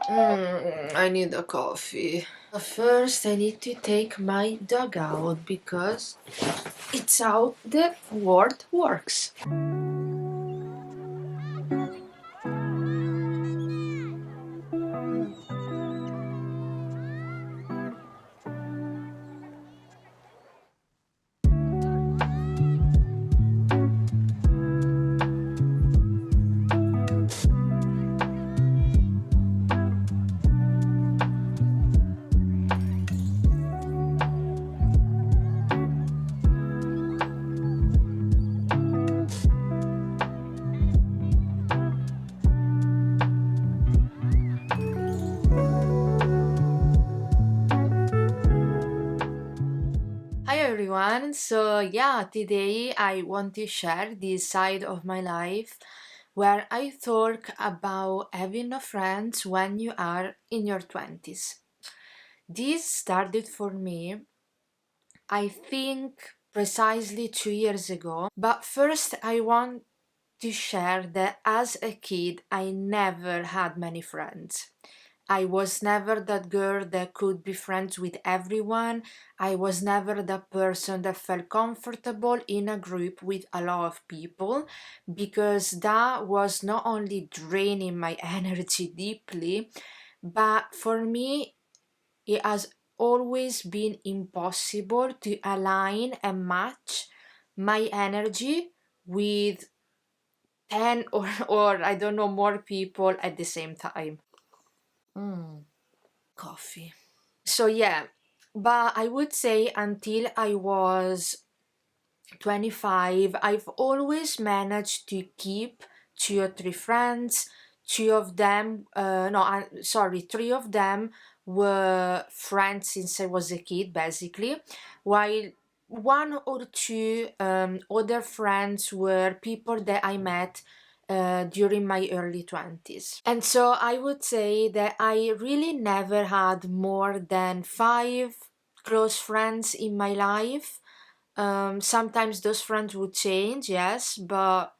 I need a coffee. But first, I need to take my dog out because it's how the world works. Hi everyone. So yeah, today I want to share this side of my life where I talk about having no friends when you are in your 20s. This started for me, I think, precisely 2 years ago. But first, I want to share that as a kid, I never had many friends. I was never that girl that could be friends with everyone. I was never that person that felt comfortable in a group with a lot of people because that was not only draining my energy deeply, but for me, it has always been impossible to align and match my energy with 10 or I don't know, more people at the same time. Coffee. So yeah, but I would say until I was 25, I've always managed to keep 2 or 3 friends. Two of them, no, sorry, 3 of them were friends since I was a kid, basically, while one or two other friends were people that I met during my early 20s. And so I would say that I really never had more than 5 close friends in my life. Sometimes those friends would change, yes, but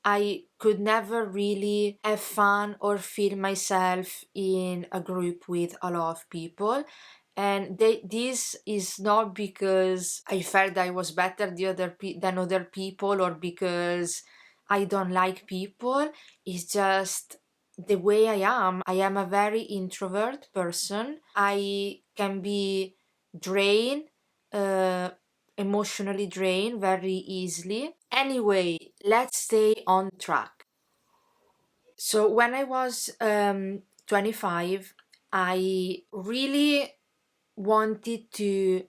I could never really have fun or feel myself in a group with a lot of people. And this is not because I felt I was better than other people or because I don't like people. It's just the way I am. I am a very introvert person. I can be drained, uh, emotionally drained very easily. Anyway, let's stay on track. So when I was 25, I really wanted to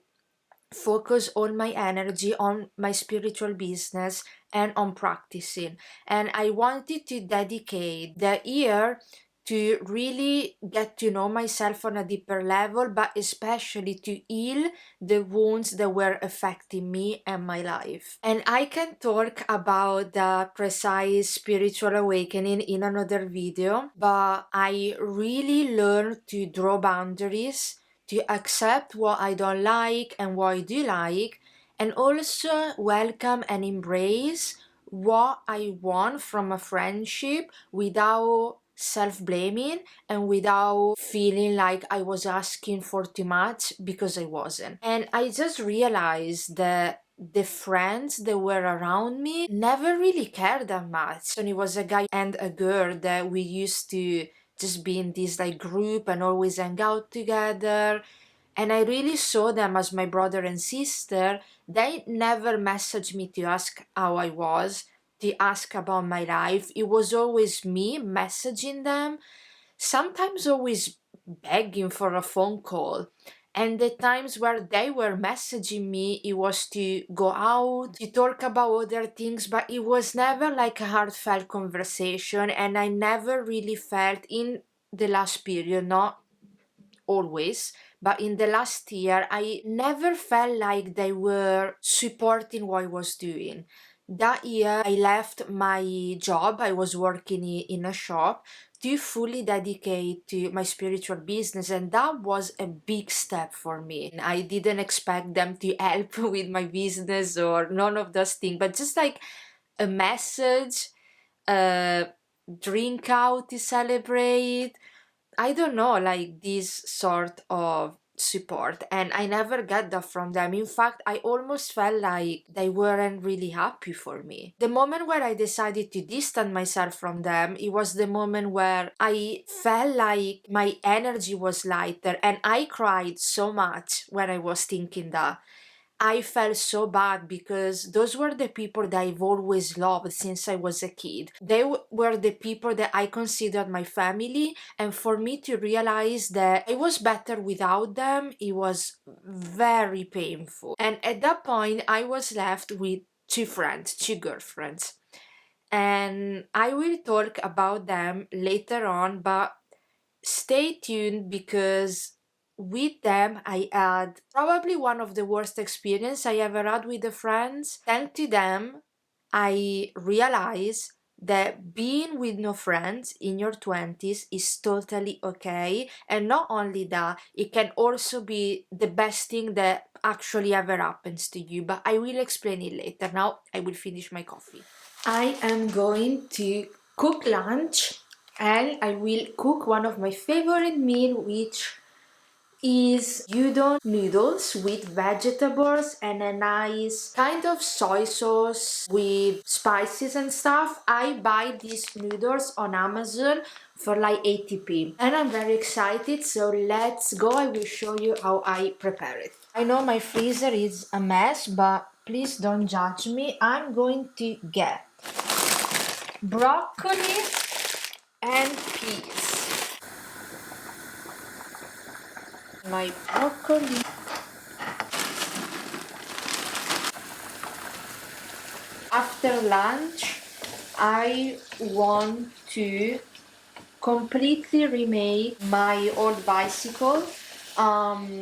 focus all my energy on my spiritual business and on practicing. And I wanted to dedicate the year to really get to know myself on a deeper level, but especially to heal the wounds that were affecting me and my life. And I can talk about the precise spiritual awakening in another video, but I really learned to draw boundaries, to accept what I don't like and what I do like, and also welcome and embrace what I want from a friendship without self-blaming and without feeling like I was asking for too much because I wasn't. And I just realized that the friends that were around me never really cared that much. And it was a guy and a girl that we used to just be in this like group and always hang out together. And I really saw them as my brother and sister. They never messaged me to ask how I was, to ask about my life. It was always me messaging them, sometimes always begging for a phone call. And the times where they were messaging me, it was to go out, to talk about other things, but it was never like a heartfelt conversation. And I never really felt in the last period, not always, but in the last year, I never felt like they were supporting what I was doing. That year, I left my job. I was working in a shop to fully dedicate to my spiritual business, and that was a big step for me. And I didn't expect them to help with my business or none of those things, but just like a message, a drink out to celebrate, I don't know, like this sort of support, and I never get that from them. In fact, I almost felt like they weren't really happy for me. The moment where I decided to distance myself from them, it was the moment where I felt like my energy was lighter, and I cried so much when I was thinking that. I felt so bad because those were the people that I've always loved since I was a kid. They were the people that I considered my family, and for me to realize that I was better without them, it was very painful. And at that point, I was left with two friends, two girlfriends. And I will talk about them later on, but stay tuned because with them I had probably one of the worst experience I ever had with the friends. Thanks to them, I realized that being with no friends in your 20s is totally okay, and not only that, it can also be the best thing that actually ever happens to you, but I will explain it later. Now I will finish my coffee. I am going to cook lunch, and I will cook one of my favorite meal, which is udon noodles with vegetables and a nice kind of soy sauce with spices and stuff. I buy these noodles on Amazon for like 80p, and I'm very excited, so let's go. I will show you how I prepare it. I know my freezer is a mess, but please don't judge me. I'm going to get broccoli and peas. My broccoli. After lunch, I want to completely remake my old bicycle.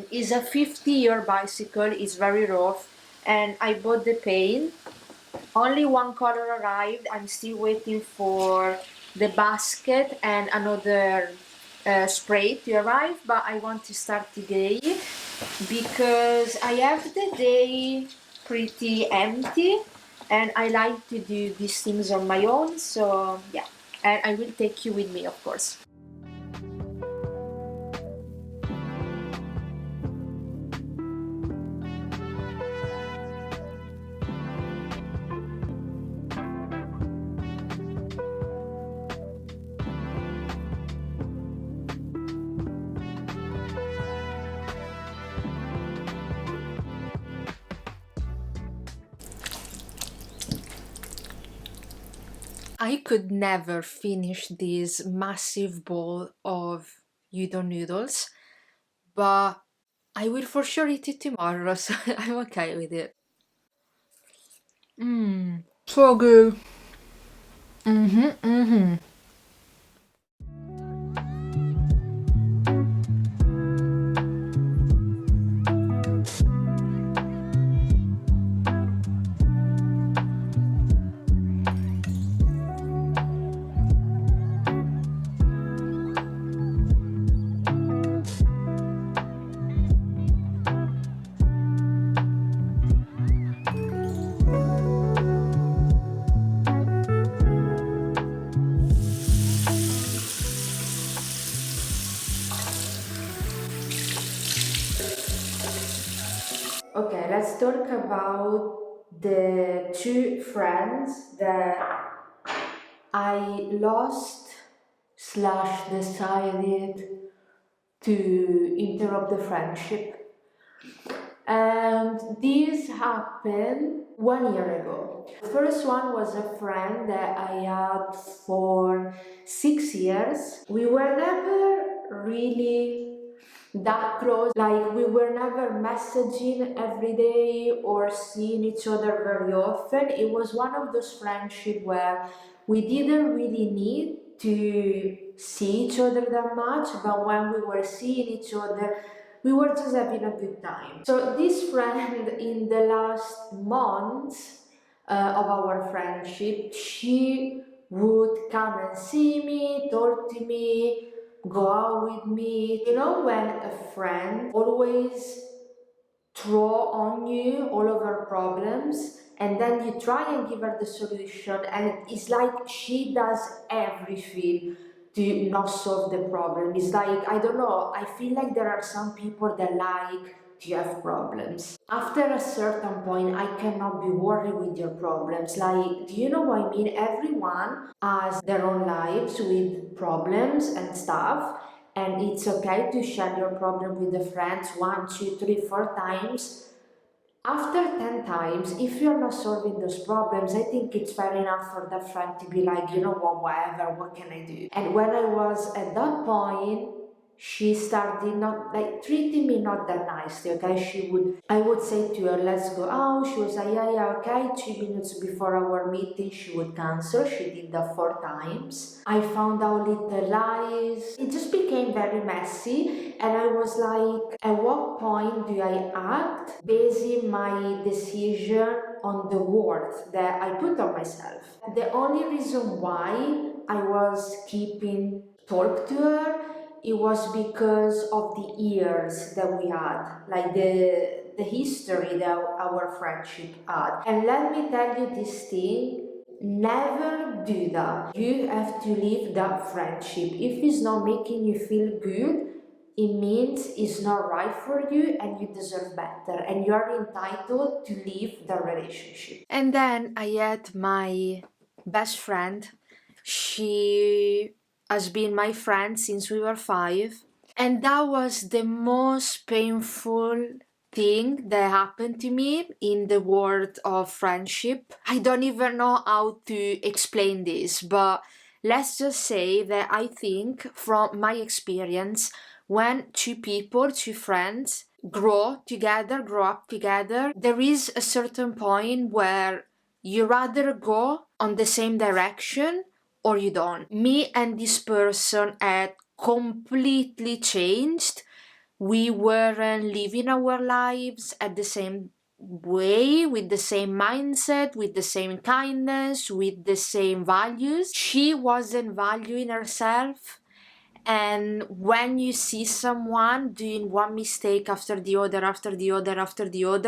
It's a 50-year bicycle, it's very rough, and I bought the paint. Only one color arrived. I'm still waiting for the basket and another spray to arrive, but I want to start today because I have the day pretty empty and I like to do these things on my own. So yeah, and I will take you with me, of course. I could never finish this massive bowl of udon noodles, but I will for sure eat it tomorrow, so I'm okay with it. Mmm, so good. Mm-hmm, mm-hmm. Okay, let's talk about the two friends that I lost slash decided to interrupt the friendship. And this happened 1 year ago. The first one was a friend that I had for 6 years. We were never really that close, like we were never messaging every day or seeing each other very often. It was one of those friendships where we didn't really need to see each other that much, but when we were seeing each other, we were just having a good time. So this friend, in the last months of our friendship, she would come and see me, talk to me, go out with me. You know, when a friend always throw on you all of her problems and then you try and give her the solution, and it's like she does everything to not solve the problem. It's like, I don't know, I feel like there are some people that like to have problems. After a certain point, I cannot be worried with your problems. Like, do you know what I mean? Everyone has their own lives with problems and stuff, and it's okay to share your problem with the friends 1, 2, 3, 4 times. After 10 times, if you're not solving those problems, I think it's fair enough for that friend to be like, you know what, whatever, what can I do? And when I was at that point, she started not like treating me not that nicely, okay? I would say to her, let's go out. She was like, yeah, okay. 2 minutes before our meeting, she would cancel. She did that 4 times. I found out little lies. It just became very messy. And I was like, at what point do I act basing my decision on the worth that I put on myself? The only reason why I was keeping talk to her, it was because of the years that we had, like the history that our friendship had. And let me tell you this thing, never do that. You have to leave that friendship. If it's not making you feel good, it means it's not right for you and you deserve better and you are entitled to leave the relationship. And then I had my best friend. She has been my friend since we were 5, and that was the most painful thing that happened to me in the world of friendship. I don't even know how to explain this, but let's just say that I think from my experience, when two friends grow up together, there is a certain point where you rather go on the same direction or you don't. Me and this person had completely changed. We weren't living our lives at the same way, with the same mindset, with the same kindness, with the same values. She wasn't valuing herself. And when you see someone doing one mistake after the other,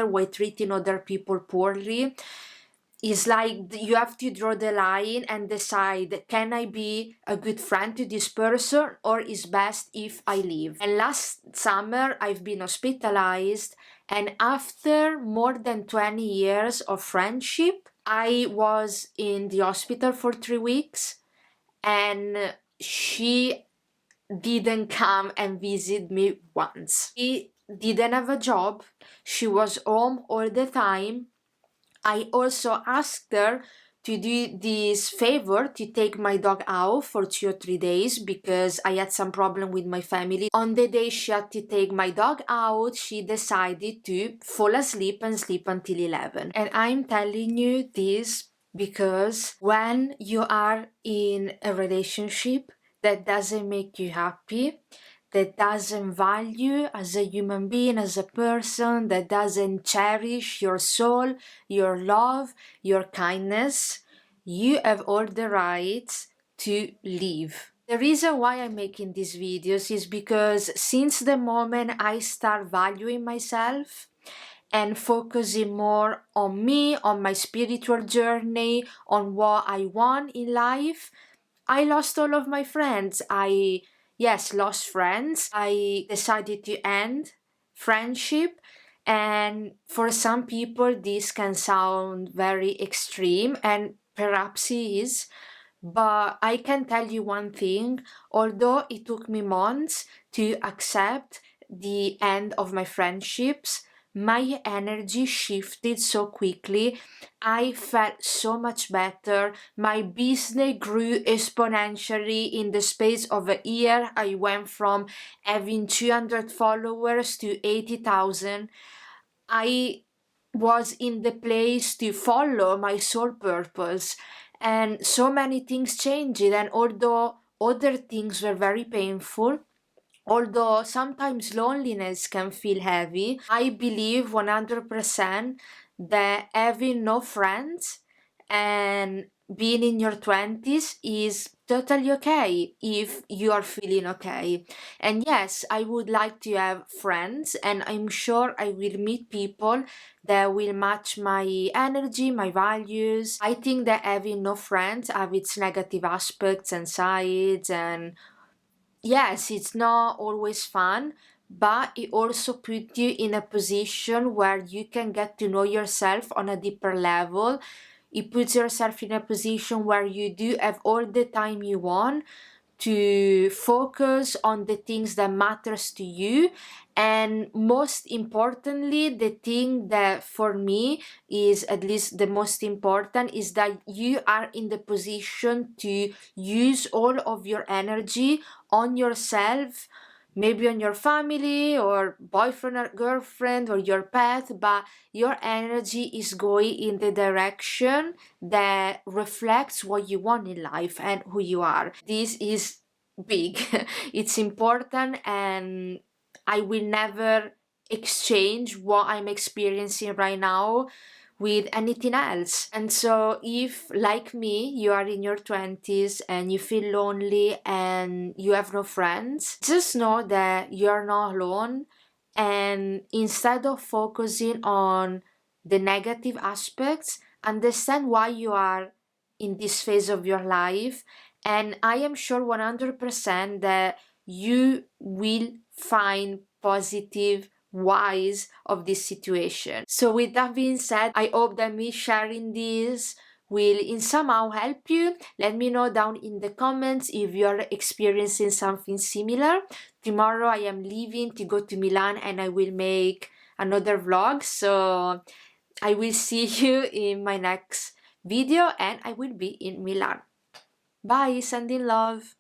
while treating other people poorly, it's like you have to draw the line and decide, can I be a good friend to this person, or is best if I leave? And last summer I've been hospitalized, and after more than 20 years of friendship, I was in the hospital for 3 weeks, and she didn't come and visit me once. She didn't have a job. She was home all the time. I also asked her to do this favor to take my dog out for 2 or 3 days because I had some problem with my family. On the day she had to take my dog out, she decided to fall asleep and sleep until 11. And I'm telling you this because when you are in a relationship that doesn't make you happy, that doesn't value as a human being, as a person, that doesn't cherish your soul, your love, your kindness, you have all the rights to leave. The reason why I'm making these videos is because since the moment I start valuing myself and focusing more on me, on my spiritual journey, on what I want in life, I lost all of my friends. Lost friends. I decided to end friendship. And for some people, this can sound very extreme, and perhaps it is. But I can tell you one thing, although it took me months to accept the end of my friendships, my energy shifted so quickly. I felt so much better. My business grew exponentially in the space of a year. I went from having 200 followers to 80,000. I was in the place to follow my soul purpose, and so many things changed. And although other things were very painful, although sometimes loneliness can feel heavy, I believe 100% that having no friends and being in your 20s is totally okay if you are feeling okay. And yes, I would like to have friends, and I'm sure I will meet people that will match my energy, my values. I think that having no friends have its negative aspects and sides, and yes, it's not always fun, but it also puts you in a position where you can get to know yourself on a deeper level. It puts yourself in a position where you do have all the time you want to focus on the things that matters to you, and most importantly, the thing that for me is at least the most important is that you are in the position to use all of your energy on yourself, maybe on your family or boyfriend or girlfriend or your pet, but your energy is going in the direction that reflects what you want in life and who you are. This is big. It's important, and I will never exchange what I'm experiencing right now with anything else. And so, if like me, you are in your 20s and you feel lonely and you have no friends, just know that you're not alone. And instead of focusing on the negative aspects, understand why you are in this phase of your life. And I am sure 100% that you will find positive wise of this situation. So with that being said, I hope that me sharing this will in somehow help you. Let me know down in the comments if you're experiencing something similar. Tomorrow I am leaving to go to Milan and I will make another vlog. So I will see you in my next video and I will be in Milan. Bye, sending love.